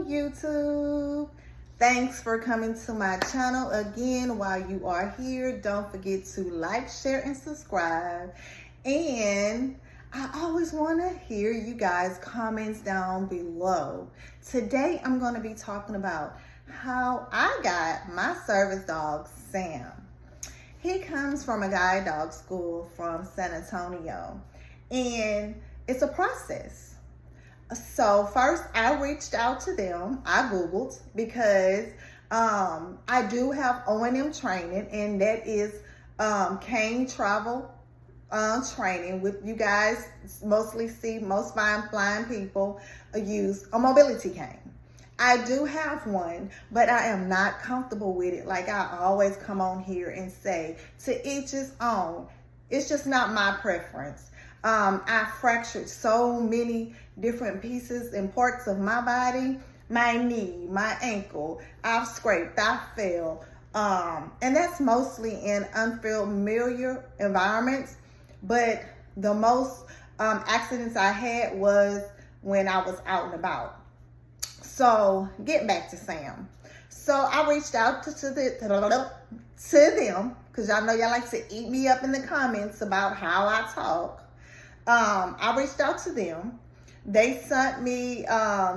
YouTube. Thanks for coming to my channel again. While you are here, don't forget to like, share, and subscribe. And I always want to hear you guys' comments down below. Today, I'm going to be talking about how I got my service dog, Sam. He comes from a guide dog school from San Antonio, and it's a process. So first I reached out to them. I Googled because I do have O&M training, and that is cane travel training. With you guys mostly see most blind people use a mobility cane. I do have one, but I am not comfortable with it. Like I always come on here and say, to each his own. It's just not my preference. I fractured so many different pieces and parts of my body, my knee, my ankle. I've scraped, I fell. And that's mostly in unfamiliar environments. But the most accidents I had was when I was out and about. So getting back to Sam. So I reached out to them, because y'all know y'all like to eat me up in the comments about how I talk. I reached out to them. They sent me,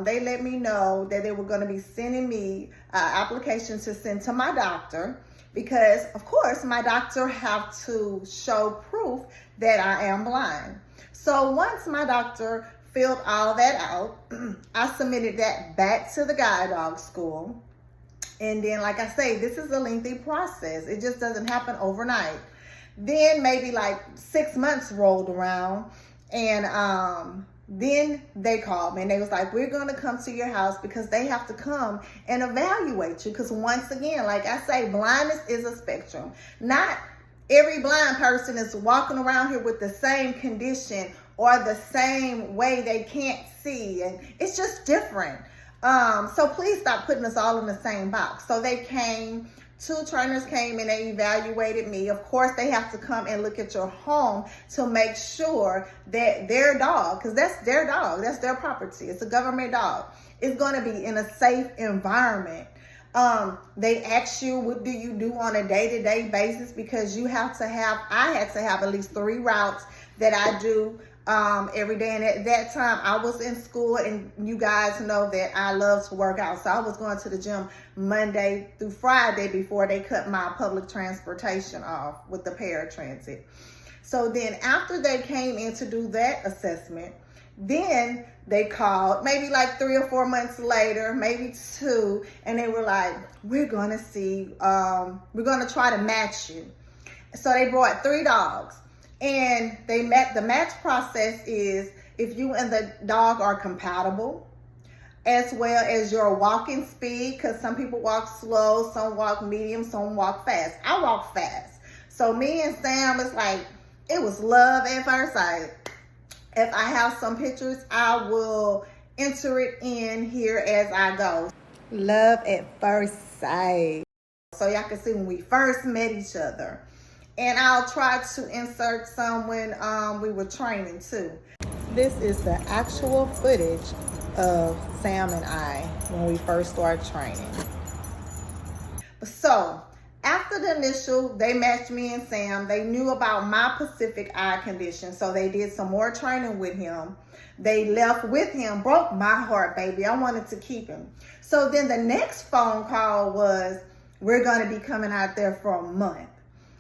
they let me know that they were going to be sending me application to send to my doctor, because of course my doctor have to show proof that I am blind. So once my doctor filled all that out, I submitted that back to the guide dog school. And then, like I say, this is a lengthy process. It just doesn't happen overnight. Then maybe like 6 months rolled around, and then they called me and they was like, we're going to come to your house, because they have to come and evaluate you. Because once again, like I say, blindness is a spectrum. Not every blind person is walking around here with the same condition or the same way they can't see, and it's just different. So please stop putting us all in the same box. So they came, 2 trainers came and they evaluated me. Of course, they have to come and look at your home to make sure that their dog, because that's their dog, that's their property, it's a government dog, is going to be in a safe environment. They ask you, what do you do on a day-to-day basis? Because you have to have, I had to have at least 3 routes that I do every day. And at that time I was in school, and you guys know that I love to work out. So I was going to the gym Monday through Friday before they cut my public transportation off with the paratransit. So then after they came in to do that assessment, then they called maybe like 3 or 4 months later, maybe 2, and they were like, we're going to see, we're going to try to match you. So they brought 3 dogs. And the match process is if you and the dog are compatible, as well as your walking speed, because some people walk slow, some walk medium, some walk fast. I walk fast. So me and Sam, it's like, it was love at first sight. If I have some pictures, I will enter it in here as I go. Love at first sight. So y'all can see when we first met each other. And I'll try to insert some when we were training too. This is the actual footage of Sam and I when we first started training. So after the initial, they matched me and Sam. They knew about my Pacific eye condition, so they did some more training with him. They left with him, broke my heart, baby. I wanted to keep him. So then the next phone call was, we're going to be coming out there for a month.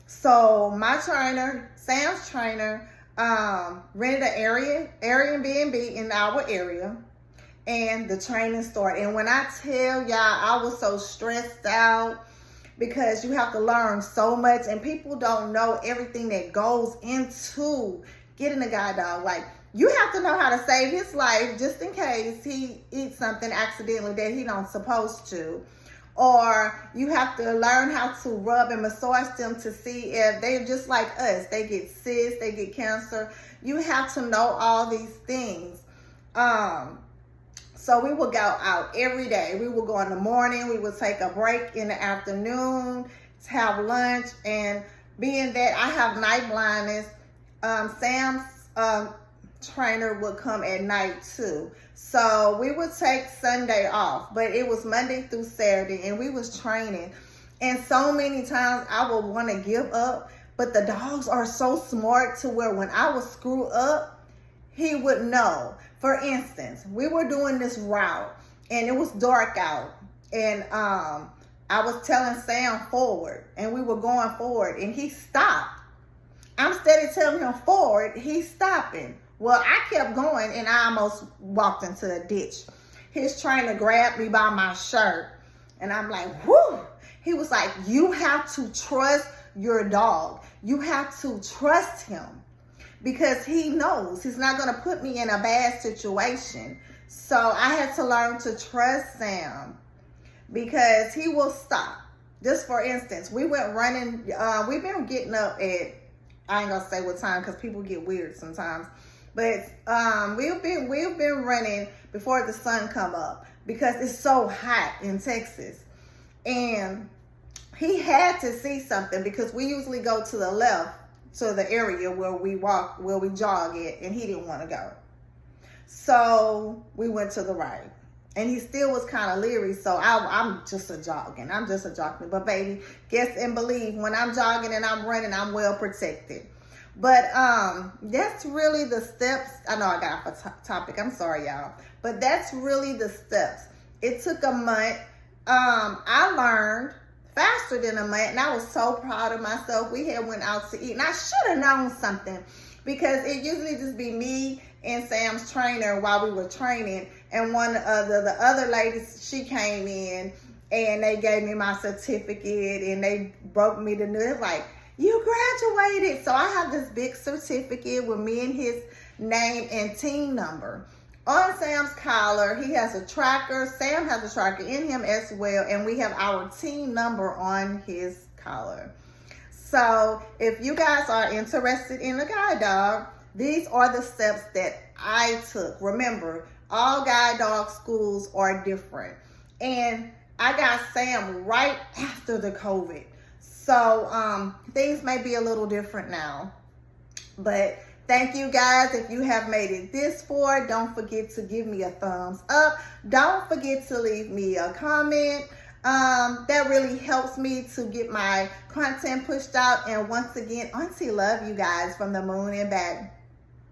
So my trainer, Sam's trainer, rented an Airbnb in our area, and the training started. And when I tell y'all, I was so stressed out, because you have to learn so much, and people don't know everything that goes into getting a guide dog. Like, you have to know how to save his life just in case he eats something accidentally that he don't supposed to. Or you have to learn how to rub and massage them to see if they're just like us. They get cysts, they get cancer. You have to know all these things. So we would go out every day. We would go in the morning. We would take a break in the afternoon to have lunch. And being that I have night blindness, Sam's trainer would come at night too. So we would take Sunday off, but it was Monday through Saturday, and we was training. And so many times I would want to give up, but the dogs are so smart to where when I would screw up, he would know. For instance, we were doing this route and it was dark out, and I was telling Sam forward, and we were going forward, and he stopped. I'm steady telling him forward, he's stopping. Well, I kept going, and I almost walked into a ditch. His trainer grabbed me by my shirt, and I'm like, whoo. He was like, you have to trust your dog. You have to trust him, because he knows he's not going to put me in a bad situation. So I had to learn to trust Sam, because he will stop. Just for instance, we went running. We've been getting up at, I ain't gonna say what time because people get weird sometimes. But we've been running before the sun come up because it's so hot in Texas. And he had to see something, because we usually go to the left to the area where we jog at, and he didn't want to go. So we went to the right. And he still was kind of leery, so I'm just a jogging. But baby, guess and believe, when I'm jogging and I'm running, I'm well protected. But that's really the steps. I know I got off a topic. I'm sorry, y'all. But that's really the steps. It took a month. I learned faster than a month, and I was so proud of myself. We had went out to eat, and I should have known something, because it usually just be me and Sam's trainer while we were training. And one of the other ladies, she came in and they gave me my certificate, and they broke me the news like, you graduated. So I have this big certificate with me and his name and team number. On Sam's collar, he has a tracker. Sam has a tracker in him as well, and we have our team number on his collar. So if you guys are interested in a guide dog, these are the steps that I took. Remember, all guide dog schools are different. And I got Sam right after the COVID. So things may be a little different now. But thank you guys. If you have made it this far, don't forget to give me a thumbs up. Don't forget to leave me a comment. That really helps me to get my content pushed out. And once again, Auntie love you guys from the moon and back.